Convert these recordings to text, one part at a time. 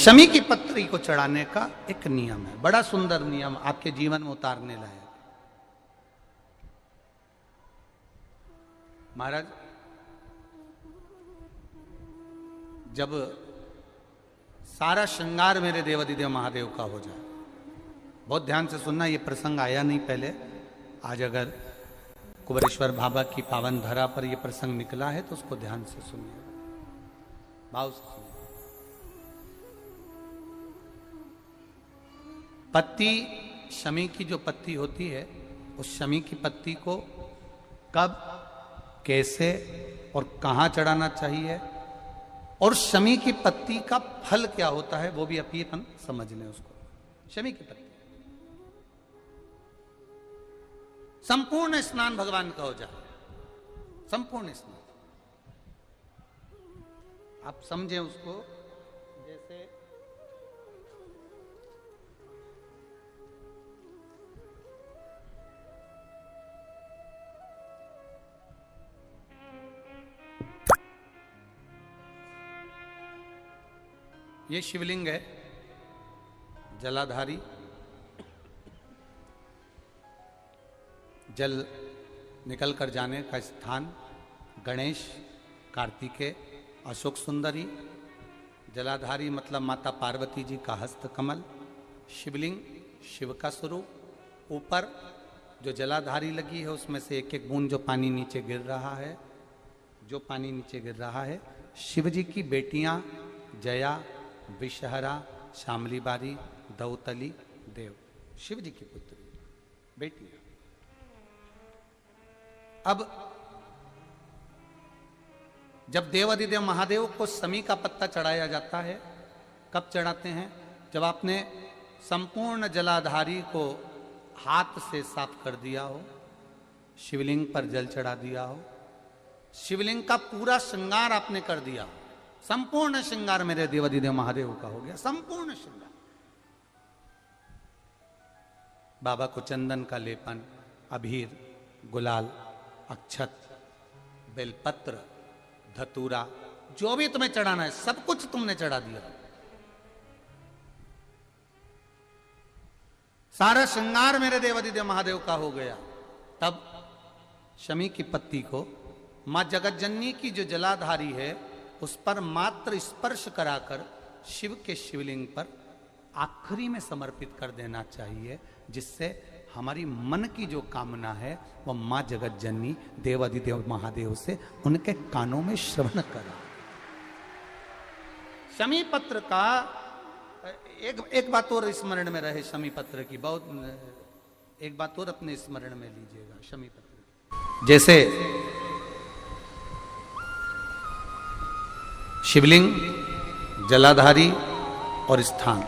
शमी की पत्री को चढ़ाने का एक नियम है, बड़ा सुंदर नियम, आपके जीवन में उतारने लायक। महाराज, जब सारा श्रृंगार मेरे देवाधिदेव महादेव का हो जाए, बहुत ध्यान से सुनना, ये प्रसंग आया नहीं पहले, आज अगर कुबेरेश्वर बाबा की पावन धरा पर यह प्रसंग निकला है तो उसको ध्यान से सुनिए, भाव से सुनिए। पत्ती, शमी की जो पत्ती होती है, उस शमी की पत्ती को कब, कैसे और कहां चढ़ाना चाहिए, और शमी की पत्ती का फल क्या होता है वो भी अभी अपन समझ लें उसको। शमी की पत्ती, संपूर्ण स्नान भगवान का हो जाए, संपूर्ण स्नान, आप समझें उसको। जैसे ये शिवलिंग है, जलाधारी, जल निकल कर जाने का स्थान, गणेश, कार्तिकेय, अशोक सुंदरी, जलाधारी मतलब माता पार्वती जी का हस्त कमल, शिवलिंग, शिव का स्वरूप, ऊपर जो जलाधारी लगी है उसमें से एक एक बूंद जो पानी नीचे गिर रहा है, जो पानी नीचे गिर रहा है, शिव जी की बेटियां जया, विषहरा, शामली बारी, दौतली, देव, शिव जी की पुत्री बेटियां। अब जब देवाधिदेव महादेव को शमी का पत्ता चढ़ाया जाता है, कब चढ़ाते हैं? जब आपने संपूर्ण जलाधारी को हाथ से साफ कर दिया हो, शिवलिंग पर जल चढ़ा दिया हो, शिवलिंग का पूरा श्रृंगार आपने कर दिया हो, संपूर्ण श्रृंगार मेरे देवाधिदेव महादेव का हो गया, संपूर्ण श्रृंगार। बाबा को चंदन का लेपन, अबीर, गुलाल, अक्षत, बेलपत्र, धतूरा, जो भी तुम्हें चढ़ाना है सब कुछ तुमने चढ़ा दिया, सारा श्रृंगार मेरे देवाधिदेव महादेव का हो गया। तब शमी की पत्ती को मां जगतजननी की जो जलाधारी है उस पर मात्र स्पर्श कराकर शिव के शिवलिंग पर आखिरी में समर्पित कर देना चाहिए, जिससे हमारी मन की जो कामना है वह मां जगतजननी देवाधिदेव महादेव से उनके कानों में श्रवण करा। शमी पत्र का एक बात और स्मरण में रहे, शमी पत्र की बहुत एक बात और अपने स्मरण में लीजिएगा। शमी पत्र जैसे शिवलिंग, जलाधारी और स्थान,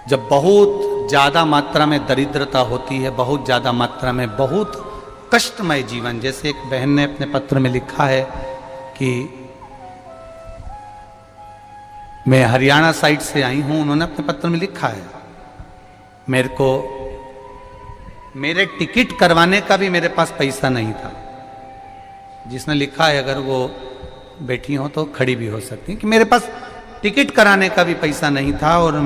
जब बहुत ज्यादा मात्रा में दरिद्रता होती है, बहुत ज्यादा मात्रा में बहुत कष्टमय जीवन, जैसे एक बहन ने अपने पत्र में लिखा है कि मैं हरियाणा साइड से आई हूं, उन्होंने अपने पत्र में लिखा है मेरे को मेरे टिकट करवाने का भी मेरे पास पैसा नहीं था। जिसने लिखा है अगर वो बैठी हो तो खड़ी भी हो सकती है कि मेरे पास टिकट कराने का भी पैसा नहीं था और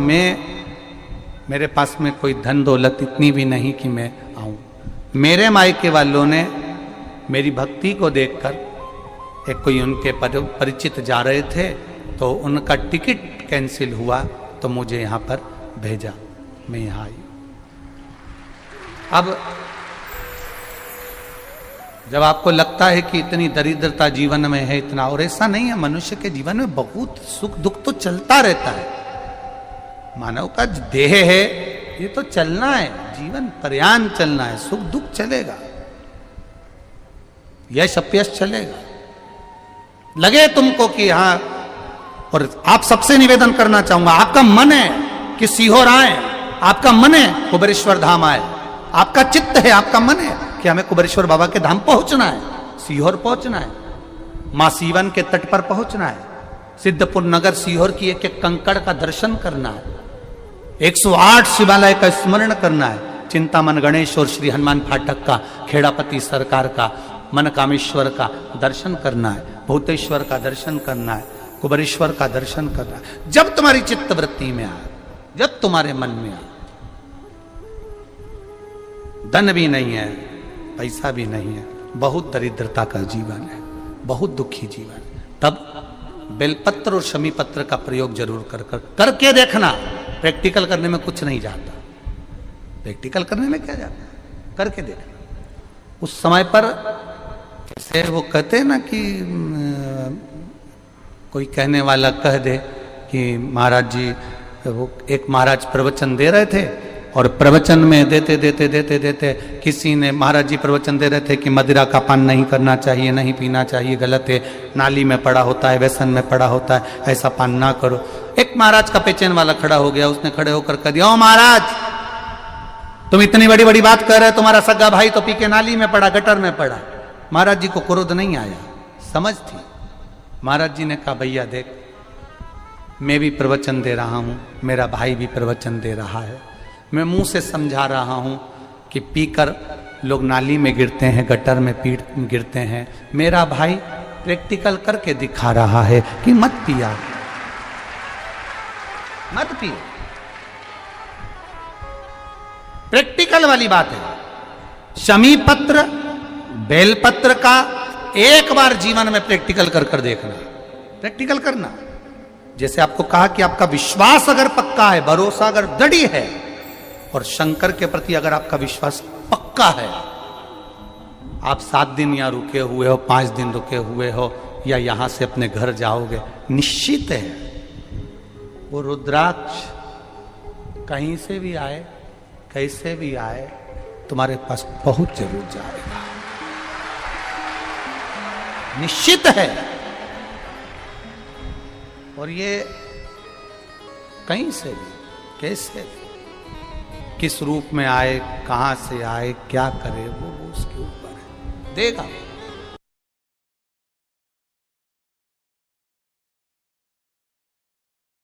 मेरे पास में कोई धन दौलत इतनी भी नहीं कि मैं आऊं। मेरे मायके वालों ने मेरी भक्ति को देखकर, एक कोई उनके परिचित जा रहे थे तो उनका टिकट कैंसिल हुआ तो मुझे यहाँ पर भेजा, मैं यहाँ आई। अब जब आपको लगता है कि इतनी दरिद्रता जीवन में है, इतना, और ऐसा नहीं है, मनुष्य के जीवन में बहुत सुख दुख तो चलता रहता है। मानव का देह है, ये तो चलना है, जीवन पर्यान चलना है, सुख दुख चलेगा, यश अपयश चलेगा। लगे तुमको कि हाँ, और आप सबसे निवेदन करना चाहूंगा, आपका मन है कि सीहोर आए, आपका मन है कुबेरेश्वर धाम आए, आपका चित्त है, आपका मन है कि हमें कुबेरेश्वर बाबा के धाम पहुंचना है, सीहोर पहुंचना है, मां सीवन के तट पर पहुंचना है, सिद्धपुर नगर सीहोर की एक एक कंकड़ का दर्शन करना है, 108 शिवालय का स्मरण करना है, चिंतामन गणेश और श्री हनुमान फाटक का, खेड़ापति सरकार का, मनकामेश्वर का दर्शन करना है, भूतेश्वर का दर्शन करना है, कुबेरेश्वर का दर्शन करना। जब तुम्हारी चित्त वृत्ति में आए, जब तुम्हारे मन में आए, धन भी नहीं है, पैसा भी नहीं है, बहुत दरिद्रता का जीवन है, बहुत दुखी जीवन है, तब बेलपत्र और शमी पत्र का प्रयोग जरूर करके देखना। प्रैक्टिकल करने में कुछ नहीं जाता, प्रैक्टिकल करने में क्या जाता है, करके देखना। उस समय पर जैसे वो कहते हैं ना कि कोई कहने वाला कह दे कि महाराज जी, वो एक महाराज प्रवचन दे रहे थे और प्रवचन में देते देते देते देते किसी ने, महाराज जी प्रवचन दे रहे थे कि मदिरा का पान नहीं करना चाहिए, नहीं पीना चाहिए, गलत है, नाली में पड़ा होता है, व्यसन में पड़ा होता है, ऐसा पान ना करो। एक महाराज का पेचेन वाला खड़ा हो गया, उसने खड़े होकर कह दिया, ओ महाराज तुम इतनी बड़ी बड़ी बात कर रहे, तुम्हारा सगा भाई तो पी के नाली में पड़ा, गटर में पड़ा। महाराज जी को क्रोध नहीं आया, समझ थी। महाराज जी ने कहा, भैया देख, मैं भी प्रवचन दे रहा हूं, मेरा भाई भी प्रवचन दे रहा है, मैं मुंह से समझा रहा हूं कि पीकर लोग नाली में गिरते हैं, गटर में गिरते हैं, मेरा भाई प्रैक्टिकल करके दिखा रहा है कि मत पिया, मत पियो। प्रैक्टिकल वाली बात है। शमी पत्र, बेलपत्र का एक बार जीवन में प्रैक्टिकल कर देखना, प्रैक्टिकल करना। जैसे आपको कहा कि आपका विश्वास अगर पक्का है, भरोसा अगर दृढ़ है, और शंकर के प्रति अगर आपका विश्वास पक्का है, आप 7 दिन यहाँ रुके हुए हो, 5 दिन रुके हुए हो, या यहां से अपने घर जाओगे, निश्चित है वो रुद्राक्ष कहीं से भी आए, कैसे भी आए, तुम्हारे पास बहुत जरूर जाएगा, निश्चित है। और ये कहीं से भी, कैसे भी, किस रूप में आए, कहां से आए, क्या करे, वो उसके ऊपर है, देगा।